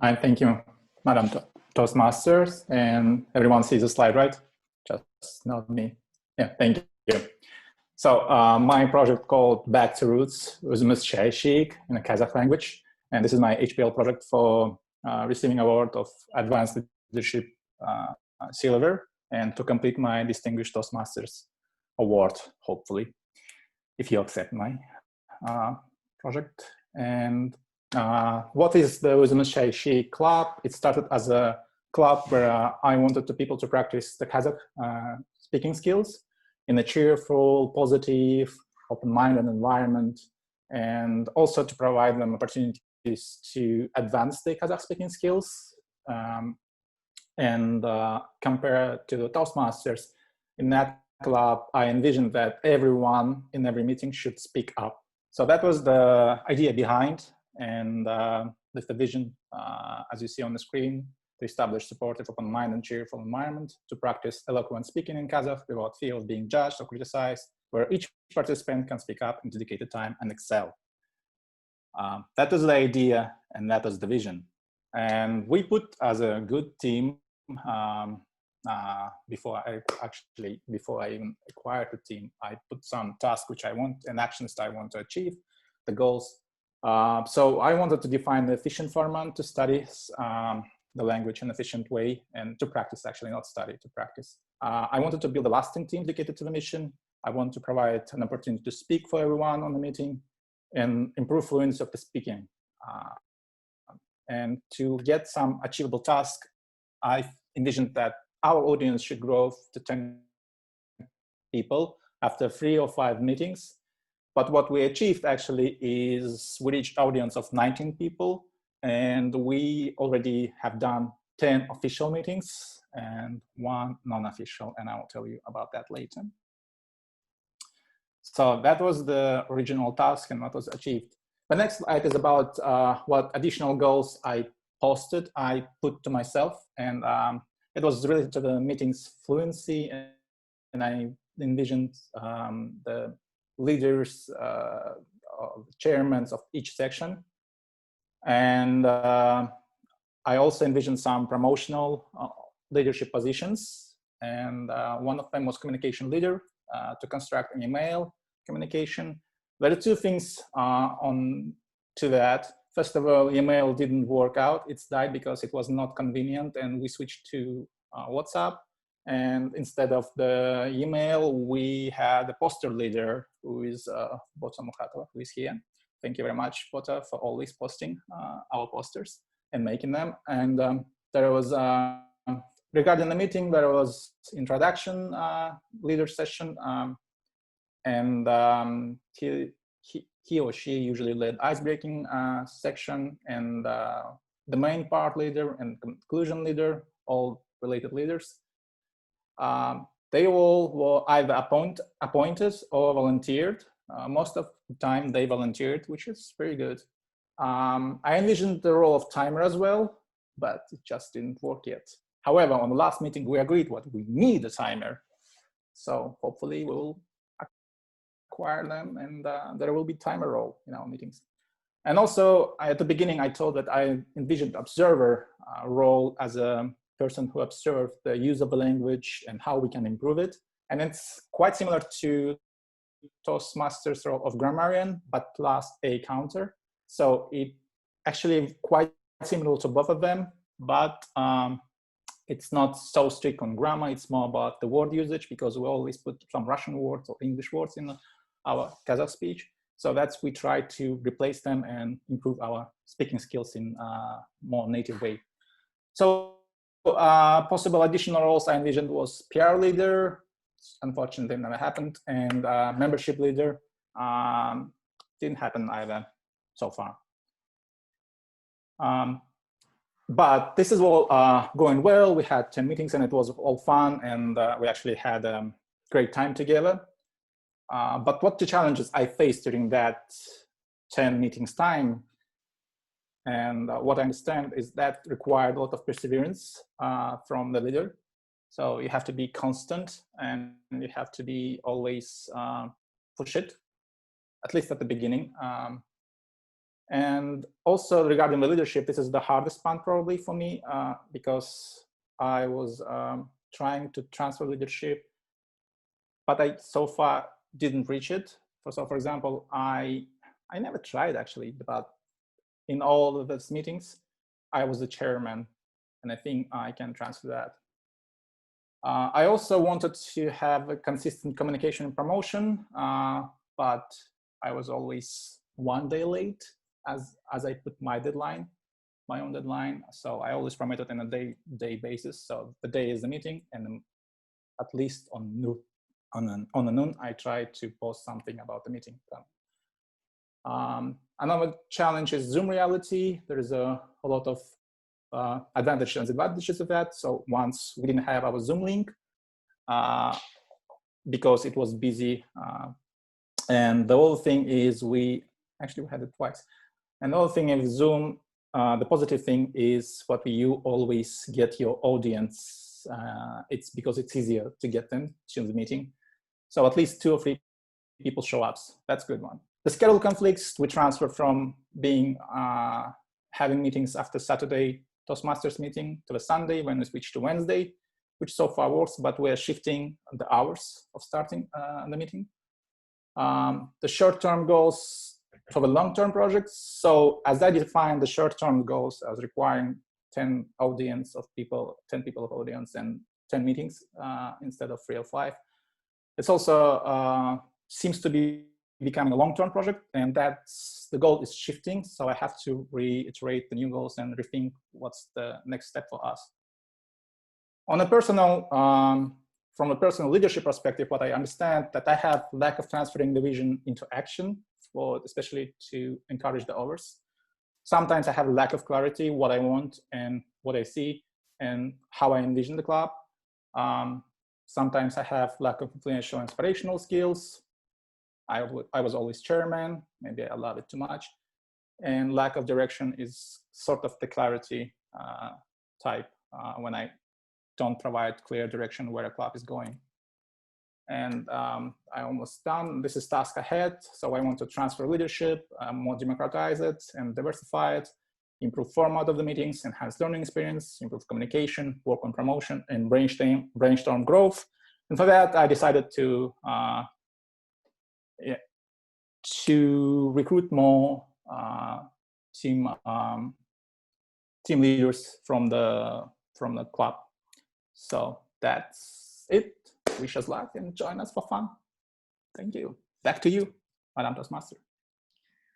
Thank you, Madam Toastmasters, and everyone sees the slide, right? Just not me. Yeah, thank you. So my project called Back to Roots was Sheik in the Kazakh language, and this is my HPL project for receiving award of Advanced Leadership Silver, and to complete my Distinguished Toastmasters Award, hopefully, if you accept my project. And what is the Uzma Sheik Club? It started as a club where I wanted the people to practice the Kazakh speaking skills in a cheerful, positive, open-minded environment, and also to provide them opportunities to advance their Kazakh speaking skills. And compared to the Toastmasters, in that club, I envisioned that everyone in every meeting should speak up. So that was the idea behind, and with the vision, as you see on the screen, to establish supportive, open-minded, and cheerful environment to practice eloquent speaking in Kazakh without fear of being judged or criticized, where each participant can speak up in dedicated time and excel. That was the idea, and that was the vision. And we put as a good team, before I even acquired the team, I put some tasks which I want and actions that I want to achieve, the goals. So I wanted to define the efficient format to study the language in an efficient way, and to practice, actually, not study, to practice. I wanted to build a lasting team dedicated to the mission. I want to provide an opportunity to speak for everyone on the meeting and improve fluency of the speaking. And to get some achievable tasks, I envisioned that our audience should grow to 10 people after 3 or 5 meetings. But what we achieved actually is we reached audience of 19 people, and we already have done 10 official meetings and 1 non-official, and I will tell you about that later. So that was the original task and what was achieved. The next slide is about what additional goals I put to myself, and it was related to the meeting's fluency, and I envisioned the leaders, chairmen of each section, and I also envisioned some promotional leadership positions, and one of them was communication leader, to construct an email communication. There are 2 things to that. First of all, email didn't work out. It's died because it was not convenient, and we switched to WhatsApp. And instead of the email, we had a poster leader, who is Bota Mukhatova, who is here. Thank you very much, Bota, for always posting our posters and making them. And there was, regarding the meeting, there was introduction leader session, and he or she usually led icebreaking section, and the main part leader and conclusion leader, all related leaders. They all were either appointed or volunteered. Most of the time they volunteered, which is very good. I envisioned the role of timer as well, but it just didn't work yet. However, on the last meeting, we agreed we need a timer. So hopefully we'll acquire them, and there will be timer role in our meetings. And also, at the beginning, I told that I envisioned observer role as a person who observed the use of the language and how we can improve it. And it's quite similar to Toastmasters role of grammarian, but plus a counter. So it actually quite similar to both of them, but it's not so strict on grammar. It's more about the word usage, because we always put some Russian words or English words in our Kazakh speech. So we try to replace them and improve our speaking skills in a more native way. So possible additional roles I envisioned was PR leader. Unfortunately, never happened. And membership leader didn't happen either so far. But this is all going well. We had 10 meetings, and it was all fun, and we actually had a great time together. But what the challenges I faced during that 10 meetings time, and what I understand is that required a lot of perseverance from the leader. So you have to be constant, and you have to be always push it, at least at the beginning. And also regarding the leadership, this is the hardest part probably for me, because I was trying to transfer leadership, but I so far didn't reach it. So for example, I never tried actually, but in all of those meetings, I was the chairman, and I think I can transfer that. I also wanted to have a consistent communication and promotion, but I was always one day late as I put my deadline, my own deadline. So I always promoted on a day basis. So the day is the meeting, and at least on noon, I try to post something about the meeting. Another challenge is Zoom reality. There is a lot of advantages and disadvantages of that. So once we didn't have our Zoom link because it was busy. And the other thing is we had it twice. And the other thing is Zoom, the positive thing is what you always get your audience. It's because it's easier to get them to the meeting. So at least 2 or 3 people show up. That's a good one. The schedule conflicts, we transfer from being having meetings after Saturday Toastmasters meeting to the Sunday when we switch to Wednesday, which so far works, but we're shifting the hours of starting the meeting. The short-term goals for the long-term projects. So as I defined the short-term goals, I was requiring 10 audience of people, 10 people of audience and 10 meetings instead of 3 or 5. It's also seems to be becoming a long-term project, and that's the goal is shifting. So I have to reiterate the new goals and rethink what's the next step for us. On a personal, from a personal leadership perspective, what I understand that I have lack of transferring the vision into action, especially to encourage the others. Sometimes I have a lack of clarity, what I want and what I see and how I envision the club. Sometimes I have lack of influential inspirational skills. I was always chairman, maybe I love it too much. And lack of direction is sort of the clarity type when I don't provide clear direction where a club is going. And I almost done. This is task ahead. So I want to transfer leadership, more democratize it and diversify it, improve format of the meetings, enhance learning experience, improve communication, work on promotion, and brainstorm growth. And for that, I decided to recruit more team leaders from the club. So that's it. Wish us luck and join us for fun. Thank you. Back to you, Madam Toastmaster.